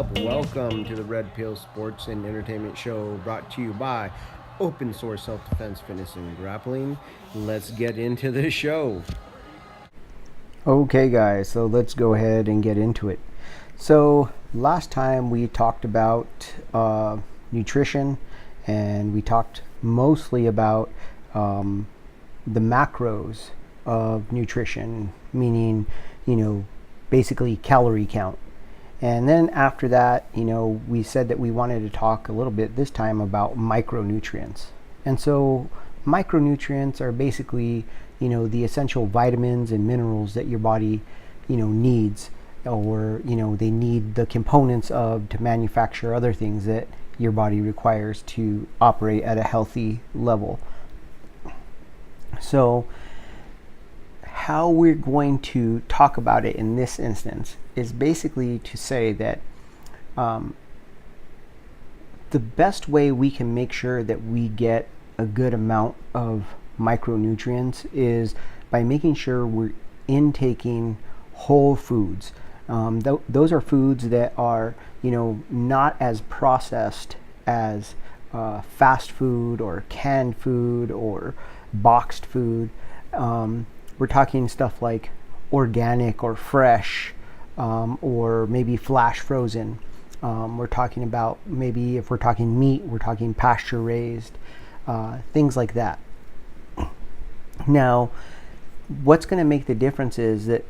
up? Welcome to the Red Pill Sports and Entertainment Show, brought to you by Open Source Self-Defense Fitness and Grappling. Let's get into the show. Okay guys, so let's go ahead and get into it. So last time we talked about nutrition, and we talked mostly about the macros of nutrition, meaning, basically calorie count. And then after that, we said that we wanted to talk a little bit this time about micronutrients. And so micronutrients are basically, the essential vitamins and minerals that your body, needs, or, they need the components of to manufacture other things that your body requires to operate at a healthy level. So how we're going to talk about it in this instance is basically to say that the best way we can make sure that we get a good amount of micronutrients is by making sure we're intaking whole foods. Those are foods that are, not as processed as fast food or canned food or boxed food. We're talking stuff like organic or fresh, or maybe flash frozen. We're talking about, maybe if we're talking meat, we're talking pasture raised, things like that. Now, what's going to make the difference is that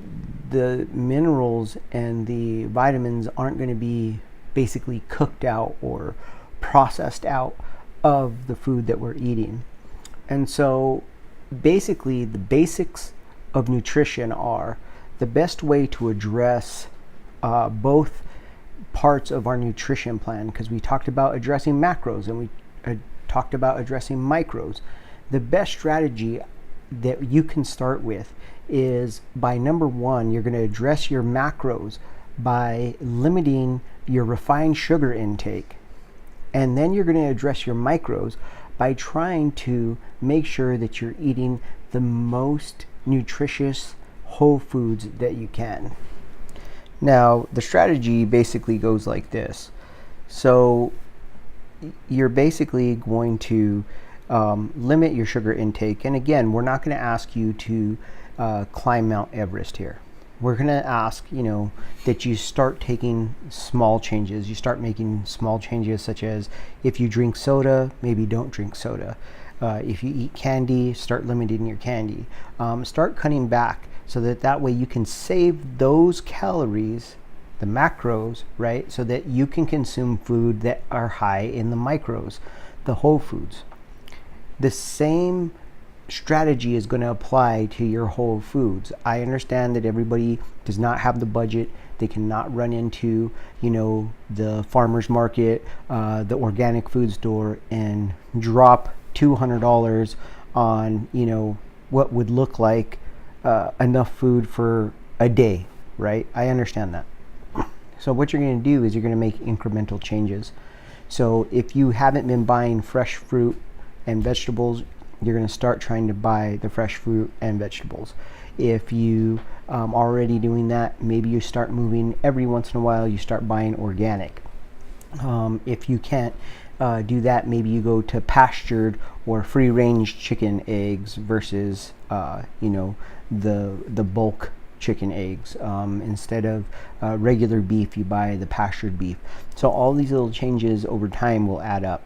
the minerals and the vitamins aren't going to be basically cooked out or processed out of the food that we're eating. And so basically the basics of nutrition are the best way to address both parts of our nutrition plan, because we talked about addressing macros and we talked about addressing micros. The best strategy that you can start with is by number one, you're going to address your macros by limiting your refined sugar intake. And then you're going to address your micros by trying to make sure that you're eating the most nutritious whole foods that you can. Now, the strategy basically goes like this. So you're basically going to limit your sugar intake. And again, we're not going to ask you to climb Mount Everest here. We're going to ask, that you start taking small changes. You start making small changes, such as if you drink soda, maybe don't drink soda. If you eat candy, start limiting your candy. Start cutting back so that way you can save those calories, the macros, right? So that you can consume food that are high in the micros, the whole foods. The same strategy is going to apply to your whole foods. I understand that everybody does not have the budget. They cannot run into, the farmer's market, the organic food store, and drop $200 on, what would look like enough food for a day, right? I understand that. So what you're going to do is you're going to make incremental changes. So if you haven't been buying fresh fruit and vegetables, you're going to start trying to buy the fresh fruit and vegetables. If you already doing that, maybe you start moving every once in a while, you start buying organic. If you can't do that, maybe you go to pastured or free range chicken eggs versus the bulk chicken eggs. Instead of regular beef, you buy the pastured beef. So all these little changes over time will add up.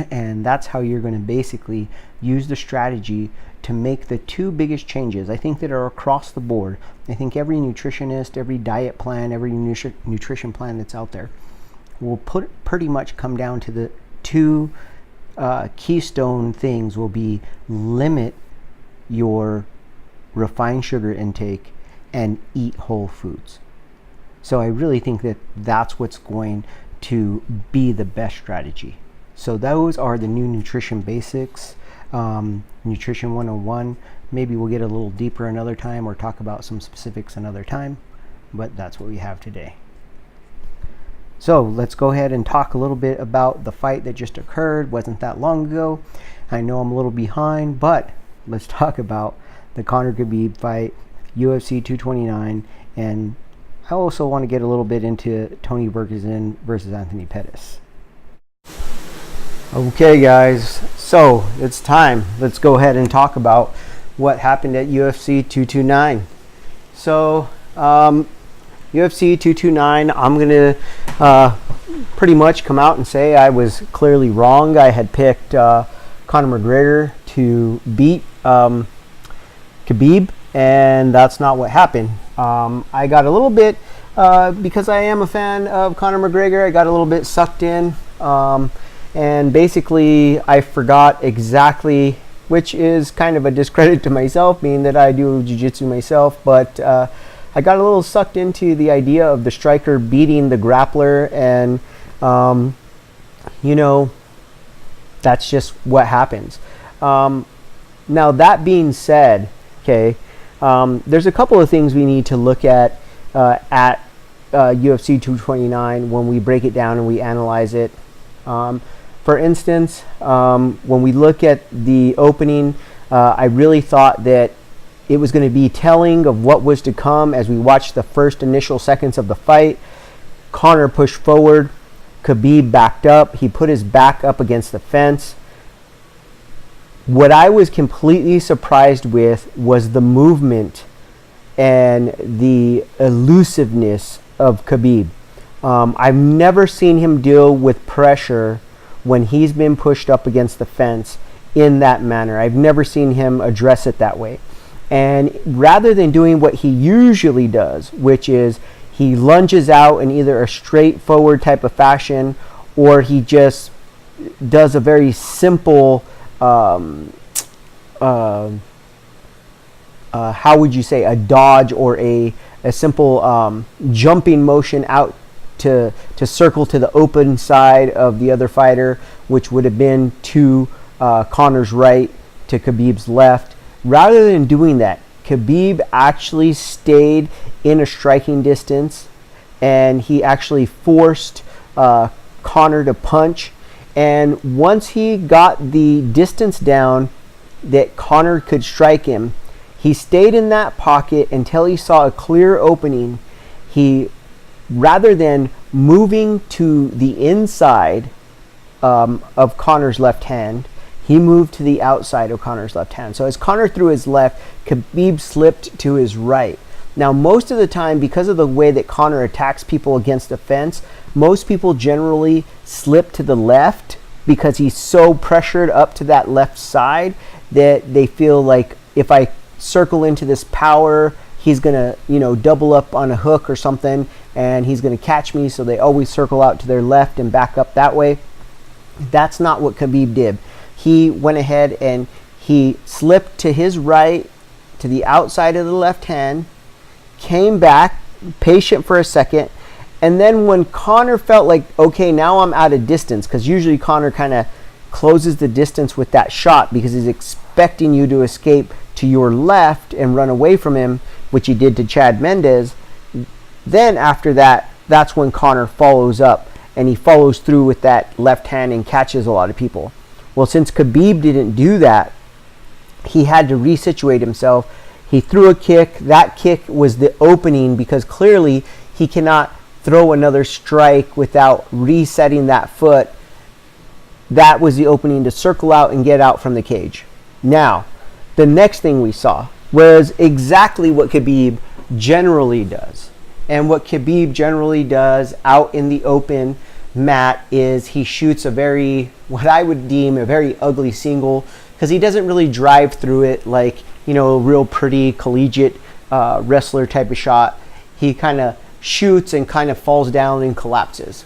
And that's how you're going to basically use the strategy to make the two biggest changes, I think, that are across the board. I think every nutritionist, every diet plan, every nutrition plan that's out there will pretty much come down to the two keystone things will be limit your refined sugar intake and eat whole foods. So I really think that that's what's going to be the best strategy. So those are the new nutrition basics, Nutrition 101. Maybe we'll get a little deeper another time or talk about some specifics another time, but that's what we have today. So let's go ahead and talk a little bit about the fight that just occurred. Wasn't that long ago. I know I'm a little behind, but let's talk about the Conor Khabib fight, UFC 229, and I also want to get a little bit into Tony Ferguson versus Anthony Pettis. Okay, guys, so it's time. Let's go ahead and talk about what happened at UFC 229. So, UFC 229, I'm going to pretty much come out and say I was clearly wrong. I had picked Conor McGregor to beat Khabib, and that's not what happened. I got a little bit, because I am a fan of Conor McGregor, I got a little bit sucked in, and basically I forgot exactly, which is kind of a discredit to myself, being that I do jiu-jitsu myself, but I got a little sucked into the idea of the striker beating the grappler, and that's just what happens. Now, that being said, okay, there's a couple of things we need to look at UFC 229 when we break it down and we analyze it. For instance, when we look at the opening, I really thought that it was going to be telling of what was to come as we watched the first initial seconds of the fight. Conor pushed forward. Khabib backed up. He put his back up against the fence. What I was completely surprised with was the movement and the elusiveness of Khabib. I've never seen him deal with pressure when he's been pushed up against the fence in that manner. I've never seen him address it that way. And rather than doing what he usually does, which is he lunges out in either a straightforward type of fashion, or he just does a very simple, how would you say, a dodge or a simple jumping motion out to circle to the open side of the other fighter, which would have been to Conor's right, to Khabib's left. Rather than doing that, Khabib actually stayed in a striking distance, and he actually forced Conor to punch. And once he got the distance down that Conor could strike him, he stayed in that pocket until he saw a clear opening. He, rather than moving to the inside of Conor's left hand, he moved to the outside of Conor's left hand. So as Conor threw his left, Khabib slipped to his right. Now, most of the time, because of the way that Conor attacks people against the fence, most people generally slip to the left because he's so pressured up to that left side that they feel like, if I circle into this power, he's going to, double up on a hook or something, and he's going to catch me. So they always circle out to their left and back up that way. That's not what Khabib did. He went ahead and he slipped to his right, to the outside of the left hand, came back, patient for a second, and then when Conor felt like, okay, now I'm out of distance, because usually Conor kind of closes the distance with that shot because he's expecting you to escape to your left and run away from him, which he did to Chad Mendes. Then after that, that's when Conor follows up, and he follows through with that left hand and catches a lot of people. Well, since Khabib didn't do that, he had to resituate himself. He threw a kick. That kick was the opening, because clearly he cannot throw another strike without resetting that foot. That was the opening to circle out and get out from the cage. Now, the next thing we saw was exactly what Khabib generally does. And what Khabib generally does out in the open mat is he shoots a very, what I would deem a very ugly single, because he doesn't really drive through it like, a real pretty collegiate wrestler type of shot. He kind of shoots and kind of falls down and collapses.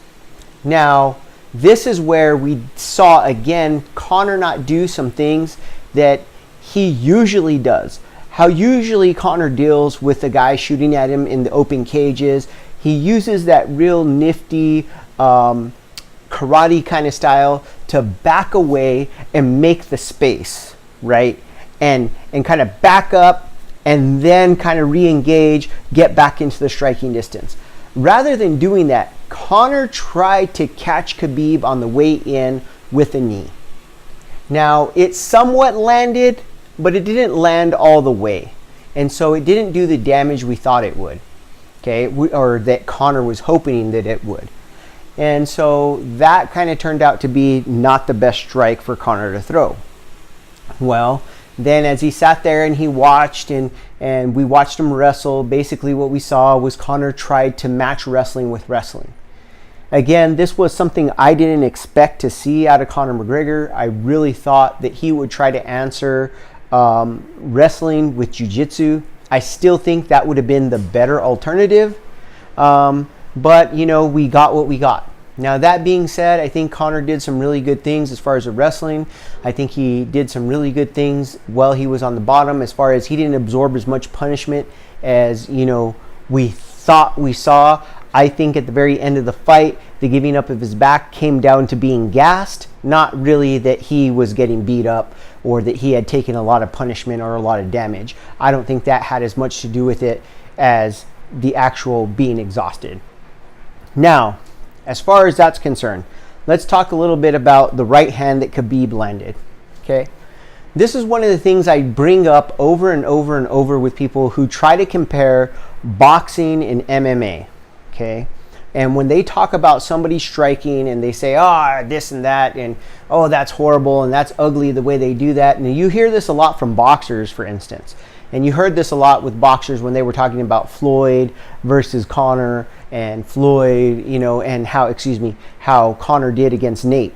Now, this is where we saw again Conor not do some things that he usually does. How usually Conor deals with the guy shooting at him in the open cages. He uses that real nifty karate kind of style to back away and make the space, right? And kind of back up and then kind of re-engage, get back into the striking distance. Rather than doing that, Conor tried to catch Khabib on the way in with a knee. Now, it somewhat landed, but it didn't land all the way. And so it didn't do the damage we thought it would. okay, or that Conor was hoping that it would. And so that kind of turned out to be not the best strike for Conor to throw. Well, then as he sat there and he watched and we watched him wrestle, basically what we saw was Conor tried to match wrestling with wrestling. Again, this was something I didn't expect to see out of Conor McGregor. I really thought that he would try to answer wrestling with jiu-jitsu. I still think that would have been the better alternative. But, you know, we got what we got. Now, that being said, I think Conor did some really good things as far as the wrestling. I think he did some really good things while he was on the bottom, as far as he didn't absorb as much punishment as, you know, we thought we saw. I think at the very end of the fight, the giving up of his back came down to being gassed, not really that he was getting beat up or that he had taken a lot of punishment or a lot of damage. I don't think that had as much to do with it as the actual being exhausted. Now, as far as that's concerned, let's talk a little bit about the right hand that Khabib landed. Okay, this is one of the things I bring up over and over and over with people who try to compare boxing and MMA. Okay, and when they talk about somebody striking and they say, oh, this and that, and oh, that's horrible and that's ugly the way they do that, and you hear this a lot from boxers, for instance. And you heard this a lot with boxers when they were talking about Floyd versus Conor, and Floyd, you know, and how Conor did against Nate.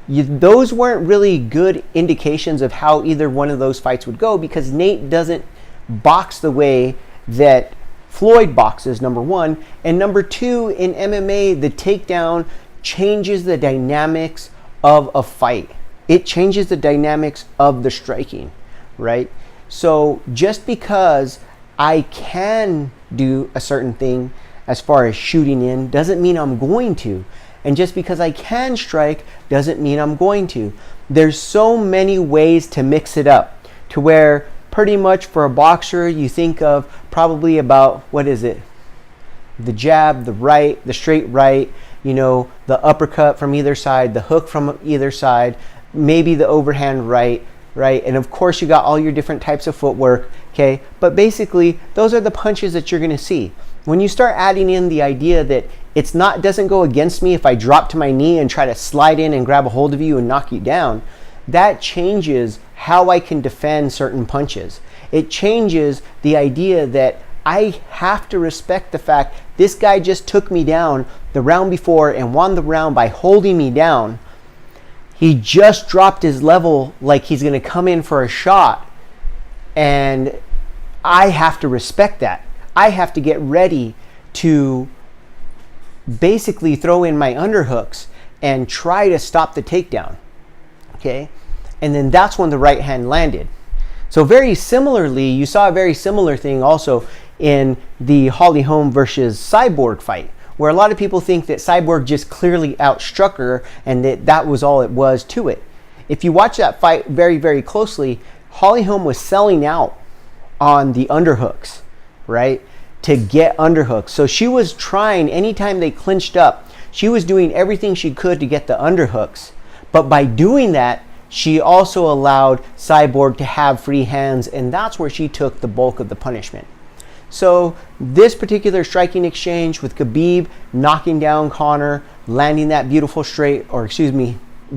Those weren't really good indications of how either one of those fights would go, because Nate doesn't box the way that Floyd boxes, number one. And number two, in MMA, the takedown changes the dynamics of a fight. It changes the dynamics of the striking, right? So just because I can do a certain thing as far as shooting in doesn't mean I'm going to. And just because I can strike doesn't mean I'm going to. There's so many ways to mix it up to where pretty much for a boxer, you think of probably about, what is it? The jab, the right, the straight right, you know, the uppercut from either side, the hook from either side, maybe the overhand right? And of course you got all your different types of footwork, okay? But basically, those are the punches that you're gonna see. When you start adding in the idea that doesn't go against me if I drop to my knee and try to slide in and grab a hold of you and knock you down, that changes how I can defend certain punches. It changes the idea that I have to respect the fact this guy just took me down the round before and won the round by holding me down. He just dropped his level like he's going to come in for a shot. And I have to respect that. I have to get ready to basically throw in my underhooks and try to stop the takedown. Okay? And then that's when the right hand landed. So very similarly, you saw a very similar thing also in the Holly Holm versus Cyborg fight, where a lot of people think that Cyborg just clearly outstruck her and that was all it was to it. If you watch that fight very, very closely, Holly Holm was selling out on the underhooks, right? To get underhooks. So she was trying, anytime they clinched up, she was doing everything she could to get the underhooks. But by doing that, she also allowed Cyborg to have free hands, and that's where she took the bulk of the punishment. So this particular striking exchange with Khabib knocking down Conor, landing that beautiful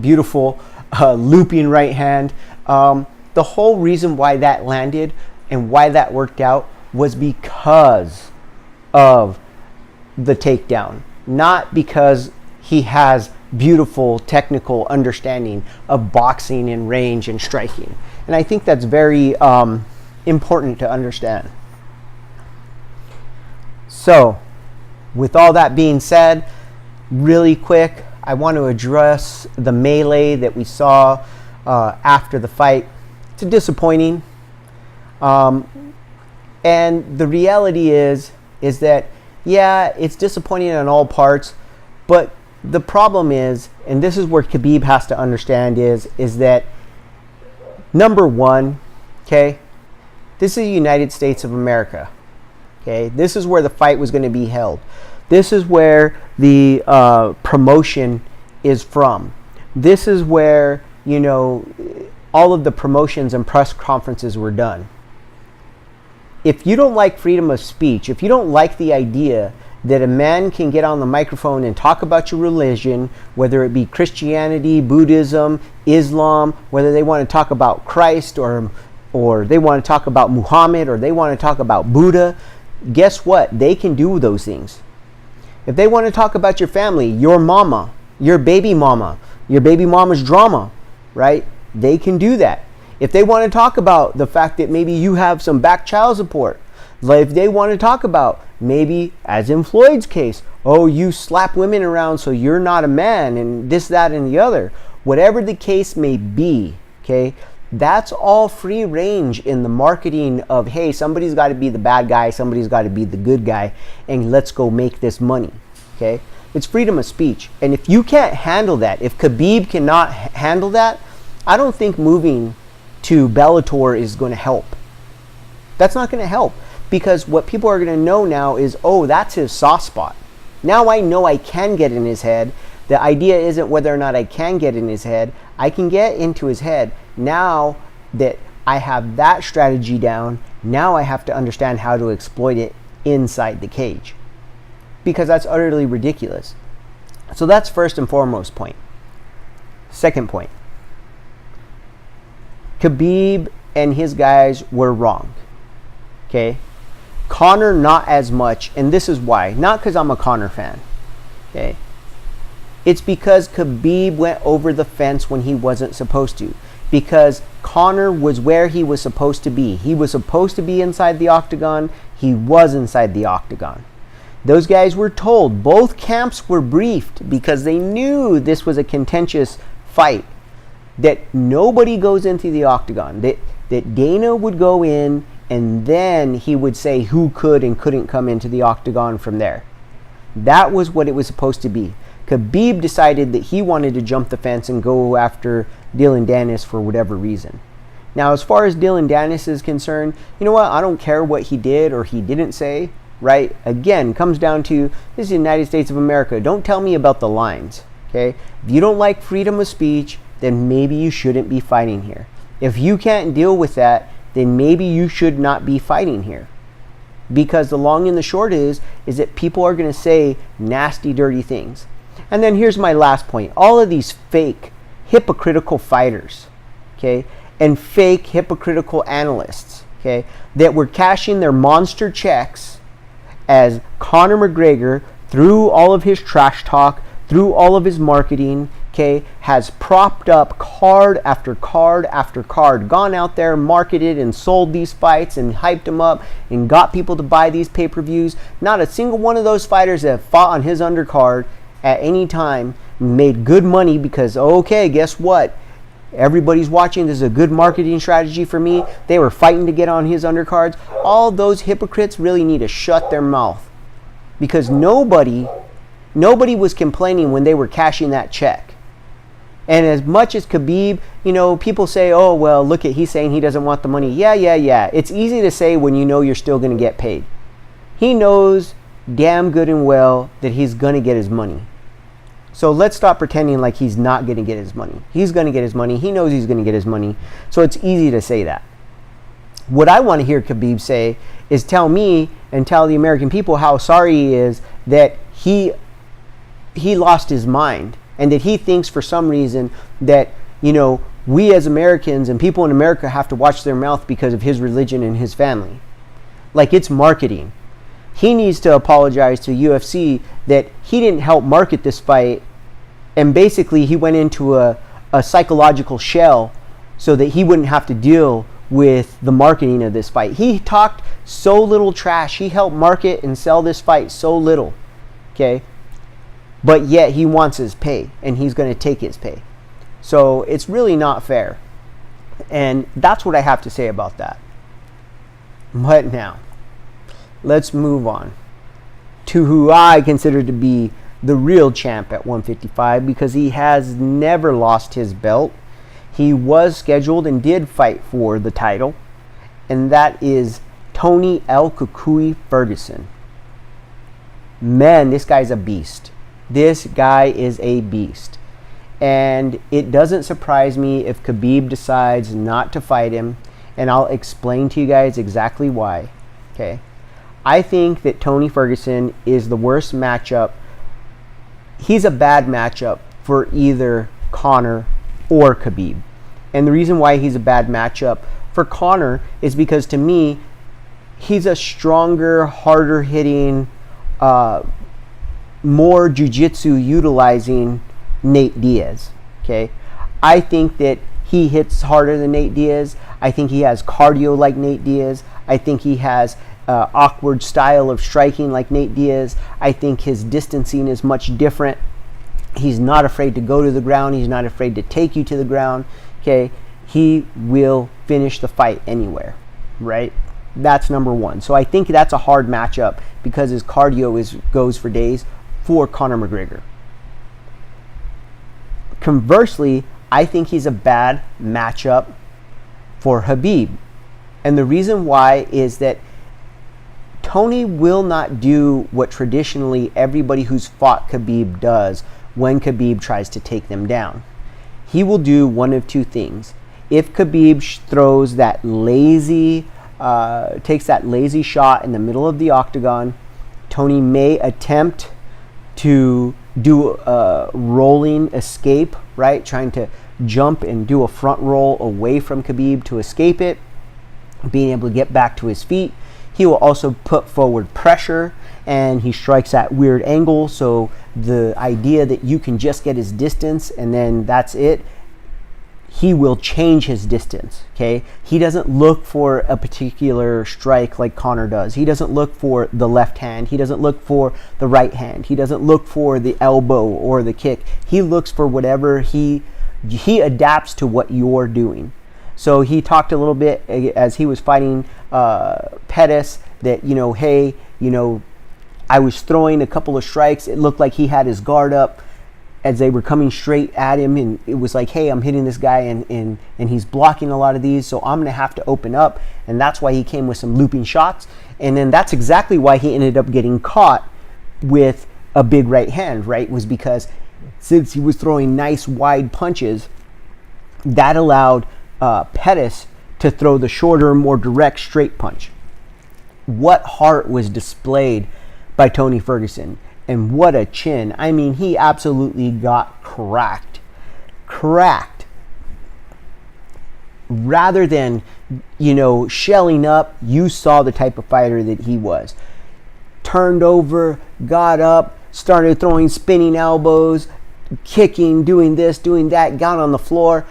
beautiful looping right hand. The whole reason why that landed and why that worked out was because of the takedown, not because he has beautiful technical understanding of boxing and range and striking. And I think that's very important to understand. So, with all that being said, really quick, I want to address the melee that we saw after the fight. It's disappointing. And the reality is that, yeah, it's disappointing on all parts, but the problem is, and this is where Khabib has to understand is that, number one, okay, this is the United States of America. Okay, this is where the fight was going to be held. This is where the promotion is from. This is where, you know, all of the promotions and press conferences were done. if you don't like freedom of speech, if you don't like the idea that a man can get on the microphone and talk about your religion, whether it be Christianity, Buddhism, Islam, whether they want to talk about Christ or they want to talk about Muhammad, or they want to talk about Buddha, guess what? They can do those things. If they want to talk about your family, your mama, your baby mama's drama, right? They can do that. If they want to talk about the fact that maybe you have some back child support, if they want to talk about maybe, as in Floyd's case, oh, you slap women around so you're not a man, and this, that, and the other, whatever the case may be, okay, that's all free range in the marketing of, hey, somebody's got to be the bad guy, somebody's got to be the good guy, and let's go make this money, okay? It's freedom of speech. And if you can't handle that, if Khabib cannot handle that, I don't think moving to Bellator is going to help. That's not going to help, because what people are going to know now is, oh, that's his soft spot. Now I know I can get in his head. The idea isn't whether or not I can get in his head. I can get into his head. Now that I have that strategy down, now I have to understand how to exploit it inside the cage, because that's utterly ridiculous. So that's first and foremost point. Second point, Khabib and his guys were wrong. Okay? Conor, not as much, and this is why. Not because I'm a Conor fan. Okay? It's because Khabib went over the fence when he wasn't supposed to. Because Conor was where he was supposed to be. He was supposed to be inside the octagon. He was inside the octagon. Those guys were told, both camps were briefed, because they knew this was a contentious fight, that nobody goes into the octagon. That Dana would go in, and then he would say who could and couldn't come into the octagon from there. That was what it was supposed to be. Khabib decided that he wanted to jump the fence and go after Dillon Danis for whatever reason. Now, as far as Dillon Danis is concerned, you know what? I don't care what he did or he didn't say, right? Again, comes down to, this is the United States of America. Don't tell me about the lines, okay? If you don't like freedom of speech, then maybe you shouldn't be fighting here. If you can't deal with that, then maybe you should not be fighting here. Because the long and the short is that people are going to say nasty, dirty things. And then here's my last point. All of these fake, hypocritical fighters, okay, and fake, hypocritical analysts, okay, that were cashing their monster checks as Conor McGregor, through all of his trash talk, through all of his marketing, okay, has propped up card after card after card, gone out there, marketed and sold these fights and hyped them up and got people to buy these pay-per-views. Not a single one of those fighters that fought on his undercard at any time made good money because, okay, guess what? Everybody's watching. This is a good marketing strategy for me. They were fighting to get on his undercards. All those hypocrites really need to shut their mouth, because nobody was complaining when they were cashing that check. And as much as Khabib, you know, people say, oh, well, look at, he's saying he doesn't want the money. Yeah. It's easy to say when you know you're still going to get paid. He knows damn good and well that he's going to get his money. So let's stop pretending like he's not going to get his money. He's going to get his money. He knows he's going to get his money. So it's easy to say that. What I want to hear Khabib say is tell me and tell the American people how sorry he is that he lost his mind, and that he thinks for some reason that, you know, we as Americans and people in America have to watch their mouth because of his religion and his family. Like it's marketing. He needs to apologize to UFC that he didn't help market this fight, and basically he went into a psychological shell so that he wouldn't have to deal with the marketing of this fight. He talked so little trash. He helped market and sell this fight so little, okay? But yet he wants his pay, and he's going to take his pay. So it's really not fair. And that's what I have to say about that. But now, let's move on to who I consider to be the real champ at 155, because he has never lost his belt. He was scheduled and did fight for the title, and that is Tony El Cucuy Ferguson. Man, this guy's a beast. This guy is a beast. And it doesn't surprise me if Khabib decides not to fight him, and I'll explain to you guys exactly why. Okay, I think that Tony Ferguson is the worst matchup. He's a bad matchup for either Conor or Khabib. And the reason why he's a bad matchup for Conor is because, to me, he's a stronger, harder hitting, more jiu-jitsu utilizing Nate Diaz. Okay, I think that he hits harder than Nate Diaz. I think he has cardio like Nate Diaz. I think he has awkward style of striking like Nate Diaz. I think his distancing is much different. He's not afraid to go to the ground. He's not afraid to take you to the ground. Okay, he will finish the fight anywhere, right? That's number one. So I think that's a hard matchup because his cardio goes for days for Conor McGregor. Conversely, I think he's a bad matchup for Khabib. And the reason why is that Tony will not do what traditionally everybody who's fought Khabib does when Khabib tries to take them down. He will do one of two things. If Khabib throws that takes that lazy shot in the middle of the octagon, Tony may attempt to do a rolling escape, right? Trying to jump and do a front roll away from Khabib to escape it, being able to get back to his feet. He will also put forward pressure, and he strikes at weird angles. So the idea that you can just get his distance and then that's it, he will change his distance. Okay, he doesn't look for a particular strike like Conor does. He doesn't look for the left hand. He doesn't look for the right hand. He doesn't look for the elbow or the kick. He looks for whatever he adapts to what you're doing. So he talked a little bit as he was fighting Pettis that, hey, I was throwing a couple of strikes. It looked like he had his guard up as they were coming straight at him, and it was like, hey, I'm hitting this guy and he's blocking a lot of these, so I'm going to have to open up. And that's why he came with some looping shots. And then that's exactly why he ended up getting caught with a big right hand, right? Was because since he was throwing nice wide punches, that allowed Pettis to throw the shorter, more direct straight punch. What heart was displayed by Tony Ferguson, and what a chin. I mean, he absolutely got cracked. Rather than, shelling up, you saw the type of fighter that he was. Turned over, got up, started throwing spinning elbows, kicking, doing this, doing that, got on the floor,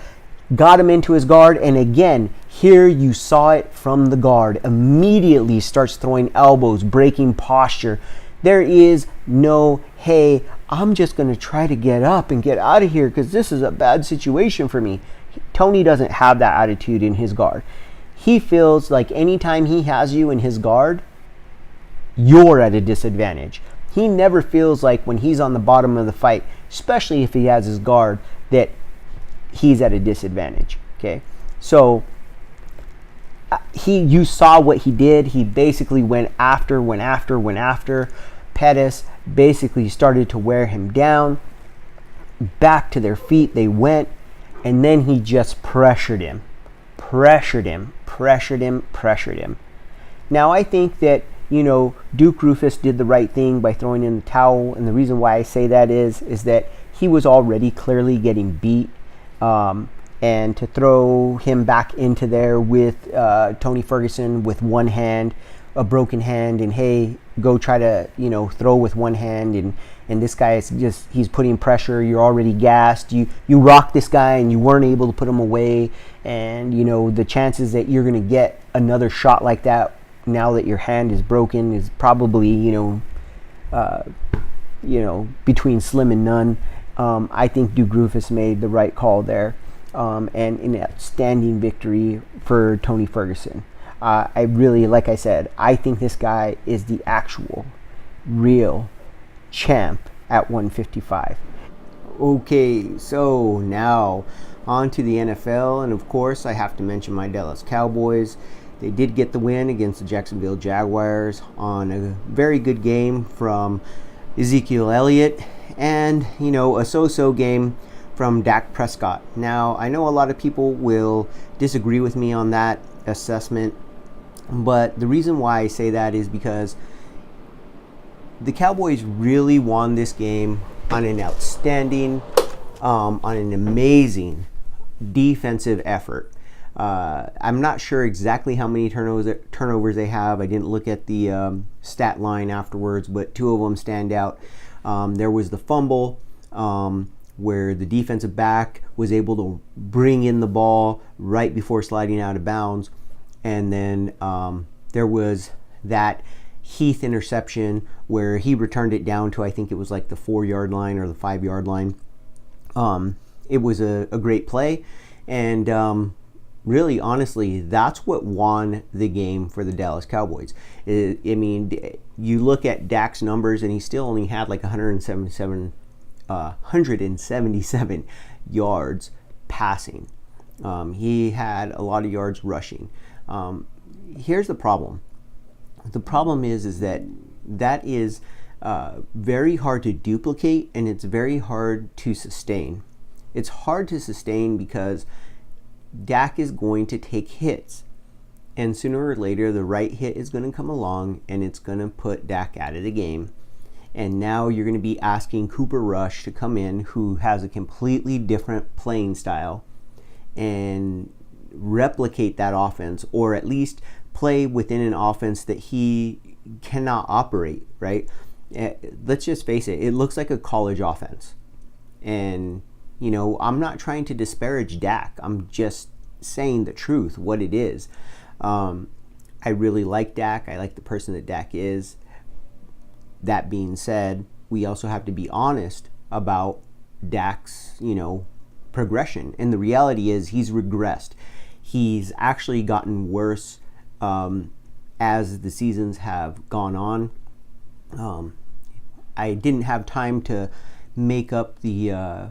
got him into his guard, and again, here you saw it from the guard. Immediately starts throwing elbows, breaking posture. There is no, hey, I'm just going to try to get up and get out of here because this is a bad situation for me. Tony doesn't have that attitude in his guard. He feels like anytime he has you in his guard, you're at a disadvantage. He never feels like when he's on the bottom of the fight, especially if he has his guard, that he's at a disadvantage. Okay, so you saw what he did. He basically went after Pettis, basically started to wear him down. Back to their feet they went, and then he just pressured him. Now I think that, Duke Roufus did the right thing by throwing in the towel, and the reason why I say that is that he was already clearly getting beat. And to throw him back into there with Tony Ferguson with one hand, a broken hand, and hey, go try to, throw with one hand, and this guy is just, he's putting pressure, you're already gassed, you rocked this guy and you weren't able to put him away, and, the chances that you're going to get another shot like that now that your hand is broken is probably, between slim and none. I think Duke Roufus made the right call there. And an outstanding victory for Tony Ferguson. I really, like I said, I think this guy is the actual, real champ at 155. Okay, so now on to the NFL, and of course I have to mention my Dallas Cowboys. They did get the win against the Jacksonville Jaguars on a very good game from Ezekiel Elliott, and, a so-so game from Dak Prescott. Now, I know a lot of people will disagree with me on that assessment. But the reason why I say that is because the Cowboys really won this game on an outstanding, on an amazing defensive effort. I'm not sure exactly how many turnovers they have. I didn't look at the stat line afterwards, but two of them stand out. There was the fumble where the defensive back was able to bring in the ball right before sliding out of bounds. And then there was that Heath interception where he returned it down to, I think it was like the 4-yard line or the 5-yard line. It was a great play. And really, honestly, that's what won the game for the Dallas Cowboys. I mean, you look at Dak's numbers, and he still only had like 177 yards passing. He had a lot of yards rushing. Here's the problem. The problem is that is very hard to duplicate, and it's very hard to sustain. It's hard to sustain because Dak is going to take hits, and sooner or later the right hit is going to come along and it's going to put Dak out of the game. And now you're going to be asking Cooper Rush to come in, who has a completely different playing style, and replicate that offense, or at least play within an offense that he cannot operate, right? Let's just face it, it looks like a college offense. And, you know, I'm not trying to disparage Dak. I'm just saying the truth, what it is. I really like Dak. I like the person that Dak is. That being said, we also have to be honest about Dak's, you know, progression. And the reality is he's regressed. He's actually gotten worse as the seasons have gone on. I didn't have time to make up the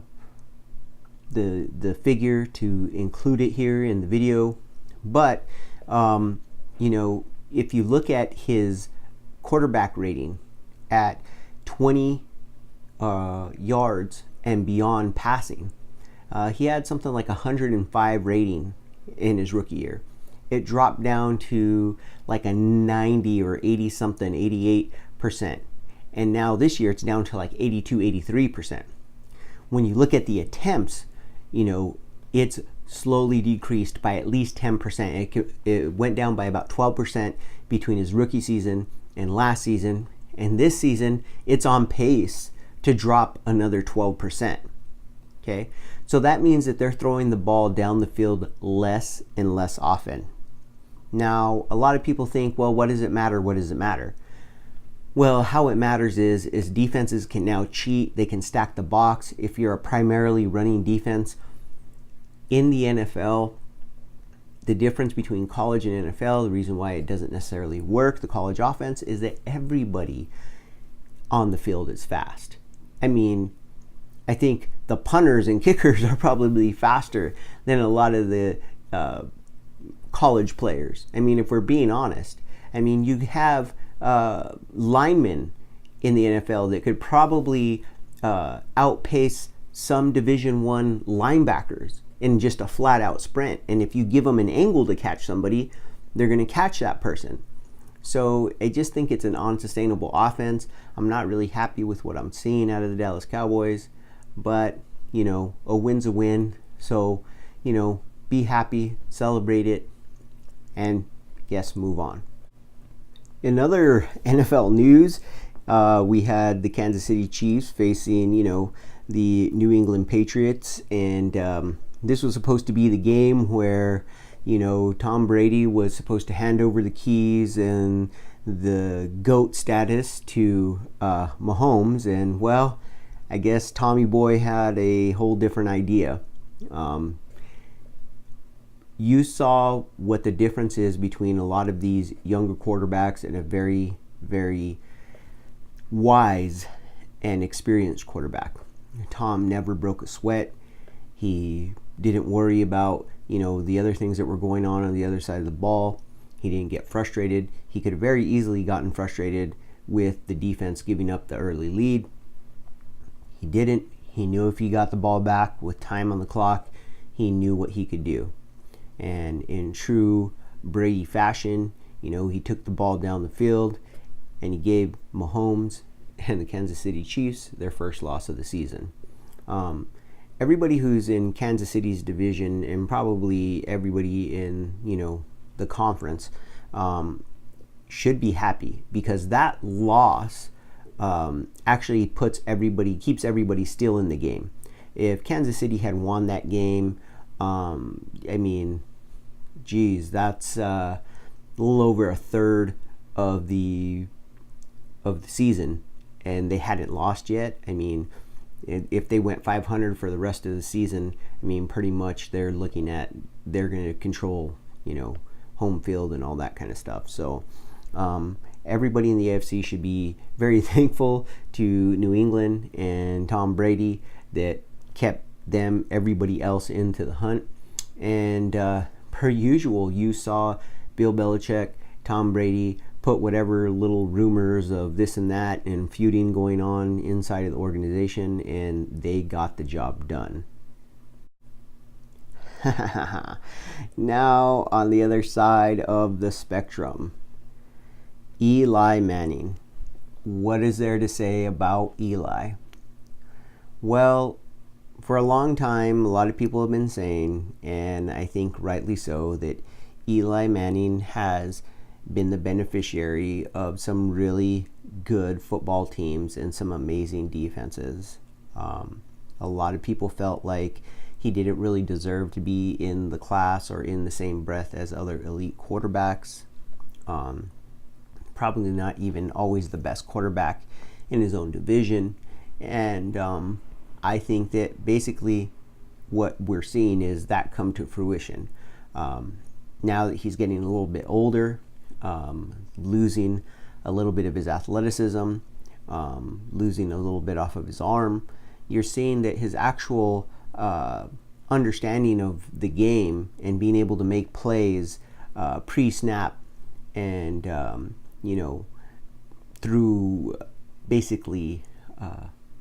figure to include it here in the video, but you know, if you look at his quarterback rating at 20 yards and beyond passing, he had something like 105 rating in his rookie year. It dropped down to like a 90 or 80 something, 88%. And now this year it's down to like 82, 83%. When you look at the attempts, you know, it's slowly decreased by at least 10%. It went down by about 12% between his rookie season and last season. And this season, it's on pace to drop another 12%. Okay? So that means that they're throwing the ball down the field less and less often. Now, a lot of people think, well, what does it matter? What does it matter? Well, how it matters is defenses can now cheat. They can stack the box. If you're a primarily running defense in the NFL, the difference between college and NFL, the reason why it doesn't necessarily work, the college offense, is that everybody on the field is fast. I mean, I think the punters and kickers are probably faster than a lot of the college players. I mean, if we're being honest, I mean, you have linemen in the NFL that could probably outpace some Division I linebackers in just a flat out sprint. And if you give them an angle to catch somebody, they're going to catch that person. So I just think it's an unsustainable offense. I'm not really happy with what I'm seeing out of the Dallas Cowboys, but, you know, a win's a win. So, you know, be happy, celebrate it, and yes, move on. In other NFL news, we had the Kansas City Chiefs facing, you know, the New England Patriots, and this was supposed to be the game where, you know, Tom Brady was supposed to hand over the keys and the GOAT status to Mahomes, and well, I guess Tommy Boy had a whole different idea. You saw what the difference is between a lot of these younger quarterbacks and a very, very wise and experienced quarterback. Tom never broke a sweat. He didn't worry about, you know, the other things that were going on the other side of the ball. He didn't get frustrated. He could have very easily gotten frustrated with the defense giving up the early lead. He didn't. He knew if he got the ball back with time on the clock, he knew what he could do. And in true Brady fashion, He took the ball down the field and he gave Mahomes and the Kansas City Chiefs their first loss of the season. Everybody who's in Kansas City's division, and probably everybody in, the conference, should be happy, because that loss actually keeps everybody still in the game. If Kansas City had won that game, that's a little over a third of the season, and they hadn't lost yet. If they went 500 for the rest of the season, pretty much they're going to control, home field and all that kind of stuff. So everybody in the AFC should be very thankful to New England and Tom Brady that kept everybody else into the hunt. And per usual, you saw Bill Belichick, Tom Brady put whatever little rumors of this and that and feuding going on inside of the organization, and they got the job done. Now, on the other side of the spectrum, Eli Manning. What is there to say about Eli? Well, for a long time, a lot of people have been saying, and I think rightly so, that Eli Manning has been the beneficiary of some really good football teams and some amazing defenses. A lot of people felt like he didn't really deserve to be in the class or in the same breath as other elite quarterbacks. Probably not even always the best quarterback in his own division. And I think that basically what we're seeing is that come to fruition. Now that he's getting a little bit older, losing a little bit of his athleticism, losing a little bit off of his arm, you're seeing that his actual understanding of the game and being able to make plays pre-snap and through basically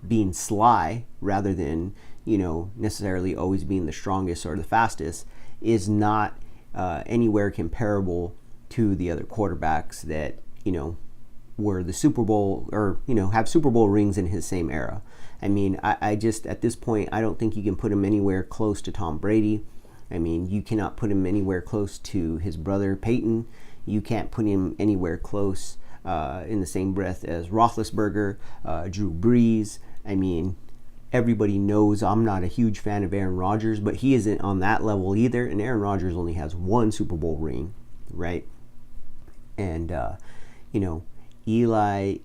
being sly rather than necessarily always being the strongest or the fastest is not anywhere comparable to the other quarterbacks that were the Super Bowl or have Super Bowl rings in his same era. I just at this point I don't think you can put him anywhere close to Tom Brady. You cannot put him anywhere close to his brother Peyton. You can't put him anywhere close in the same breath as Roethlisberger, Drew Brees. Everybody knows I'm not a huge fan of Aaron Rodgers, but he isn't on that level either. And Aaron Rodgers only has one Super Bowl ring, right? And, Eli,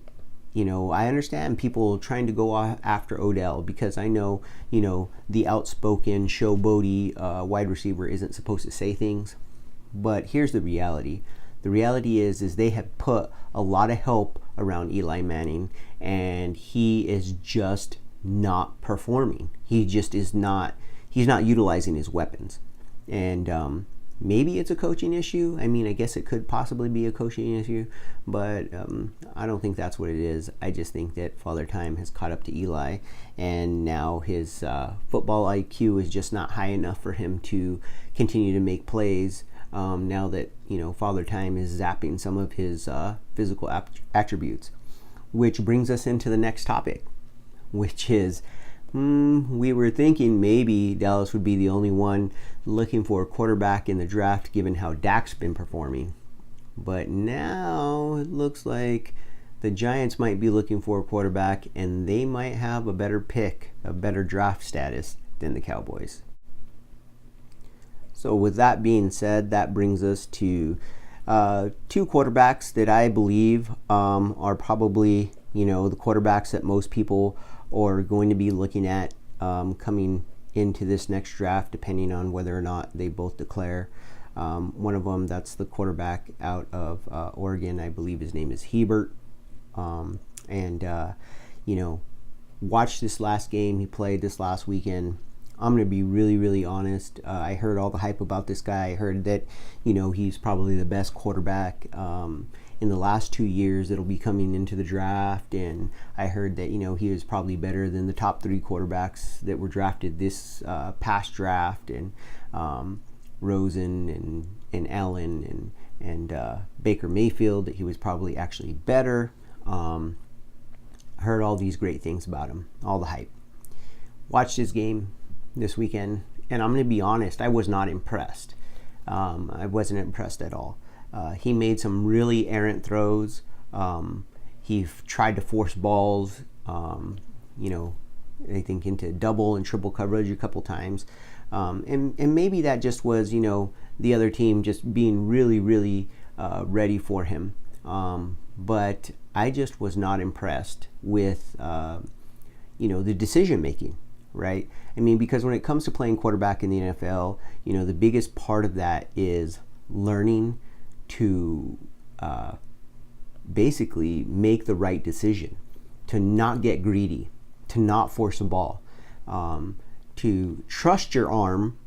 I understand people trying to go after Odell because I know, the outspoken, showboaty wide receiver isn't supposed to say things. But here's the reality. The reality is they have put a lot of help around Eli Manning, and he is just not performing. He just is not. He's not utilizing his weapons, and maybe it's a coaching issue. I guess it could possibly be a coaching issue, but I don't think that's what it is. I just think that Father Time has caught up to Eli, and now his football IQ is just not high enough for him to continue to make plays. Now that Father Time is zapping some of his physical attributes, which brings us into the next topic, which is we were thinking maybe Dallas would be the only one looking for a quarterback in the draft given how Dak's been performing, but now it looks like the Giants might be looking for a quarterback, and they might have a better pick, a better draft status than the Cowboys. So with that being said, that brings us to two quarterbacks that I believe are probably, the quarterbacks that most people are going to be looking at coming into this next draft, depending on whether or not they both declare. One of them, that's the quarterback out of Oregon. I believe his name is Hebert. Watch this last game he played this last weekend. I'm going to be really, really honest. I heard all the hype about this guy. I heard that, he's probably the best quarterback in the last 2 years that'll be coming into the draft. And I heard that, he was probably better than the top 3 quarterbacks that were drafted this past draft. And Rosen and Allen and Baker Mayfield, that he was probably actually better. Heard all these great things about him, all the hype. Watched his game this weekend, and I'm going to be honest, I was not impressed. I wasn't impressed at all. He made some really errant throws. He tried to force balls, I think into double and triple coverage a couple times. And maybe that just was, the other team just being really, really ready for him. But I just was not impressed with, the decision making, right? I mean, because when it comes to playing quarterback in the NFL, the biggest part of that is learning to basically make the right decision, to not get greedy, to not force the ball, to trust your arm,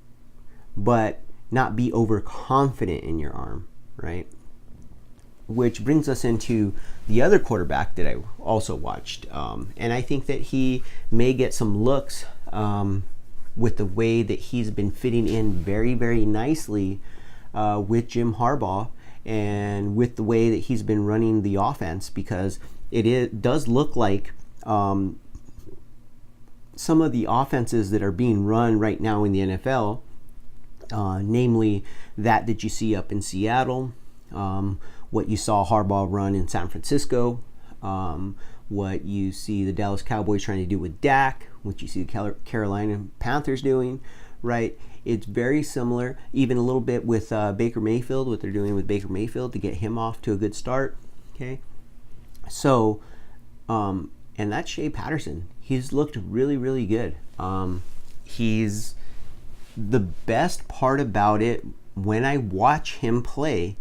but not be overconfident in your arm, right? Which brings us into the other quarterback that I also watched. And I think that he may get some looks with the way that he's been fitting in very, very nicely with Jim Harbaugh and with the way that he's been running the offense, because it does look like some of the offenses that are being run right now in the NFL, namely that you see up in Seattle, what you saw Harbaugh run in San Francisco, what you see the Dallas Cowboys trying to do with Dak, what you see the Carolina Panthers doing, right? It's very similar, even a little bit with Baker Mayfield, what they're doing with Baker Mayfield to get him off to a good start, okay? So, and that's Shay Patterson. He's looked really, really good. He's the best part about it when I watch him play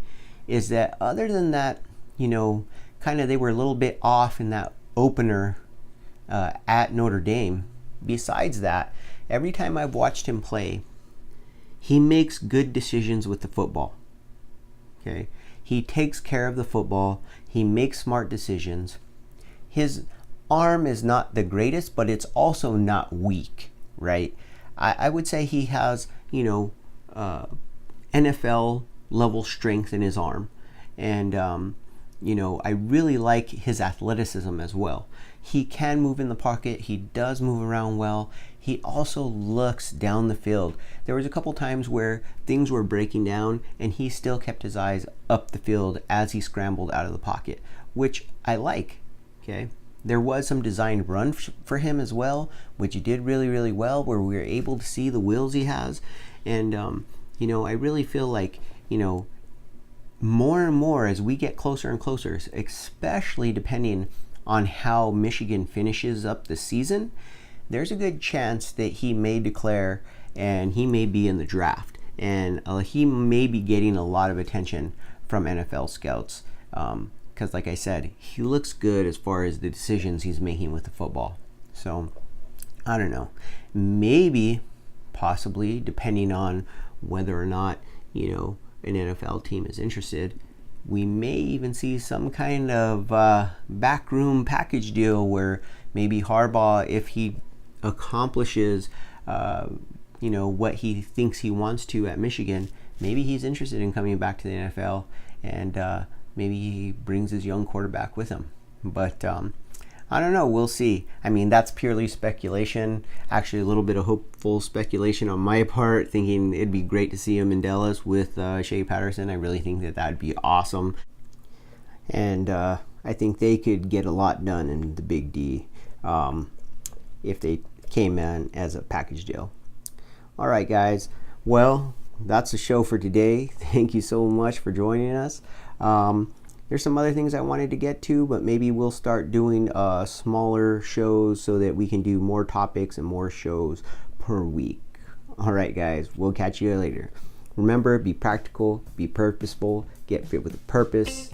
is that other than that, kind of they were a little bit off in that opener at Notre Dame. Besides that, every time I've watched him play, he makes good decisions with the football. Okay? He takes care of the football. He makes smart decisions. His arm is not the greatest, but it's also not weak, right? I would say he has, NFL level strength in his arm. And, I really like his athleticism as well. He can move in the pocket. He does move around well. He also looks down the field. There was a couple times where things were breaking down and he still kept his eyes up the field as he scrambled out of the pocket, which I like, okay? There was some designed run for him as well, which he did really, really well, where we were able to see the wheels he has. And, I really feel like, more and more as we get closer and closer, especially depending on how Michigan finishes up the season, there's a good chance that he may declare and he may be in the draft. And he may be getting a lot of attention from NFL scouts. Because like I said, he looks good as far as the decisions he's making with the football. So, I don't know. Maybe, possibly, depending on whether or not, an NFL team is interested, we may even see some kind of backroom package deal where maybe Harbaugh, if he accomplishes, what he thinks he wants to at Michigan, maybe he's interested in coming back to the NFL, and maybe he brings his young quarterback with him. But I don't know. We'll see. I mean, that's purely speculation. Actually, a little bit of hopeful speculation on my part, thinking it'd be great to see him in Dallas with Shay Patterson. I really think that that'd be awesome. And I think they could get a lot done in the Big D if they came in as a package deal. All right, guys. Well, that's the show for today. Thank you so much for joining us. There's some other things I wanted to get to, but maybe we'll start doing smaller shows so that we can do more topics and more shows per week. All right, guys, we'll catch you later. Remember, be practical, be purposeful, get fit with a purpose.